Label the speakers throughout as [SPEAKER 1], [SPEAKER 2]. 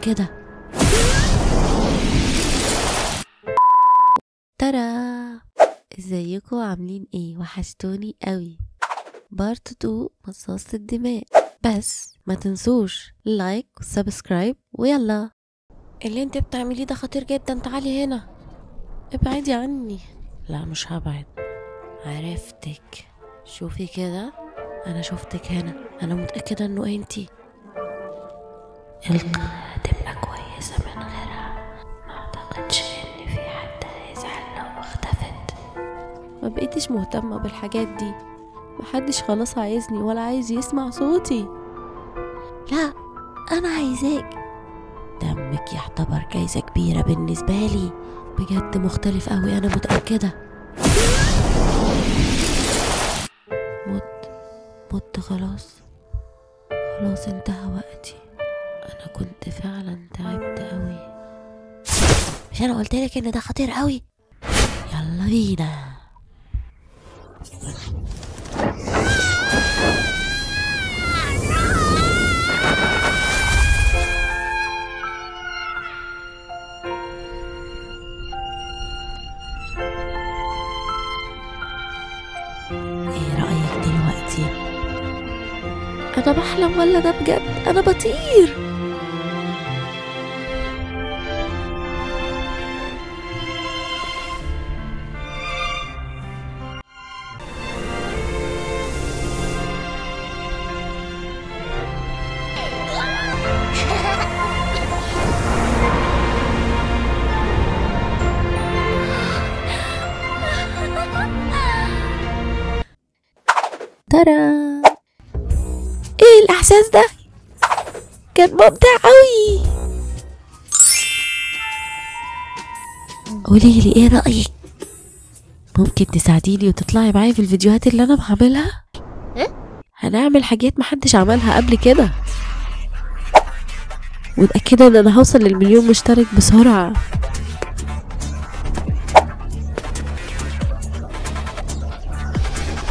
[SPEAKER 1] متأكدة. ترى ازيكم عاملين ايه؟ وحشتوني قوي. بارت 2 مصاص الدماء. بس ما تنسوش لايك وسبسكرايب ويلا. اللي انت بتعمليه ده خطير جدا، تعالي هنا. ابعدي عني. لا مش هبعد، عرفتك. شوفي كده، انا شفتك هنا، انا متأكدة انه انتي. هتبقى كويسة من غيرها. ما اعتقدش ان في حد هيزعل لو اختفت. ما بقيتش مهتمة بالحاجات دي، محدش خلاص عايزني ولا عايز يسمع صوتي. لا انا عايزاك. دمك يعتبر جايزة كبيرة بالنسبة لي، بجد مختلف قوي، انا متأكدة. مت خلاص انتهى وقتي. انا كنت فعلا تعبت قوي. مش انا قلتلك ان ده خطير قوي؟ يلا بينا. ايه رأيك دلوقتي؟ انا بحلم ولا ده بجد؟ انا بطير. ترى ايه الاحساس ده؟ كان ممتع قوي. قوليلي ايه رأيك؟ ممكن تساعديني وتطلعي معايا في الفيديوهات اللي انا بعملها؟ هنعمل حاجات محدش عملها قبل كده، متأكدة ان انا هوصل للمليون مشترك بسرعة.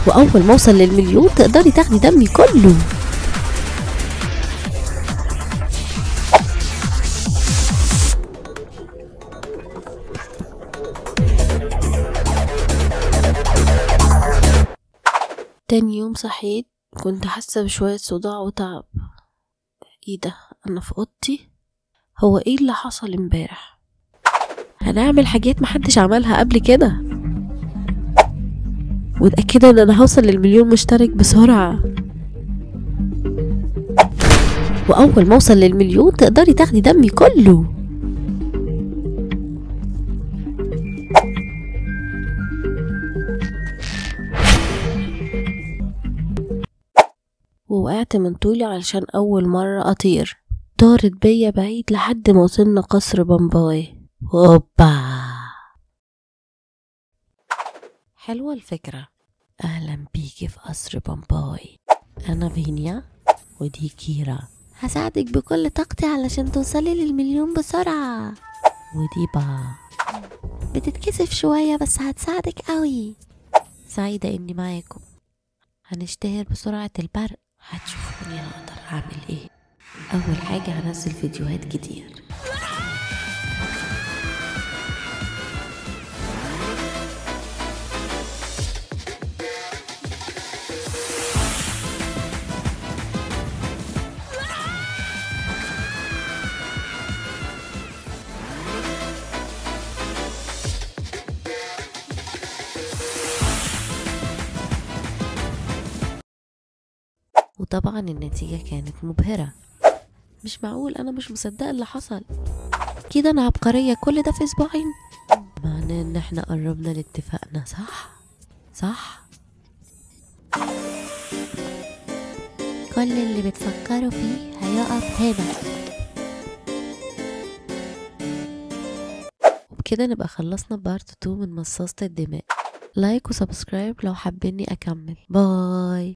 [SPEAKER 1] واول ما اوصل للمليون تقدري تاخدي دمي كله. تاني يوم صحيت كنت حاسة بشوية صداع وتعب. ايه ده؟ انا في اوضتي؟ هو ايه اللي حصل امبارح؟ هنعمل حاجات محدش عملها قبل كده، متأكدة ان انا هوصل للمليون مشترك بسرعة. واول ما اوصل للمليون تقدري تاخدي دمي كله. ووقعت من طولي علشان اول مرة اطير. طارت بيا بعيد لحد ما وصلنا قصر بامباي. اوبا، حلوة الفكرة. اهلا بيكي في قصر بامباي. انا فينيا ودي كيرا، هساعدك بكل طاقتي علشان توصلي للمليون بسرعة. ودي بتتكسف شوية بس هتساعدك قوي. سعيدة اني معاكم. هنشتهر بسرعة البرق، هتشوفوني هقدر اعمل ايه. اول حاجة هنزل فيديوهات كتير. وطبعا النتيجة كانت مبهرة. مش معقول، انا مش مصدقة اللي حصل كده. انا عبقرية، كل ده في اسبوعين. معناه ان احنا قربنا لاتفاقنا، صح. كل اللي بتفكروا فيه هيقف هنا. وبكده نبقى خلصنا بارت 2 من مصاصة الدماء. لايك وسبسكرايب لو حابيني اكمل. باي.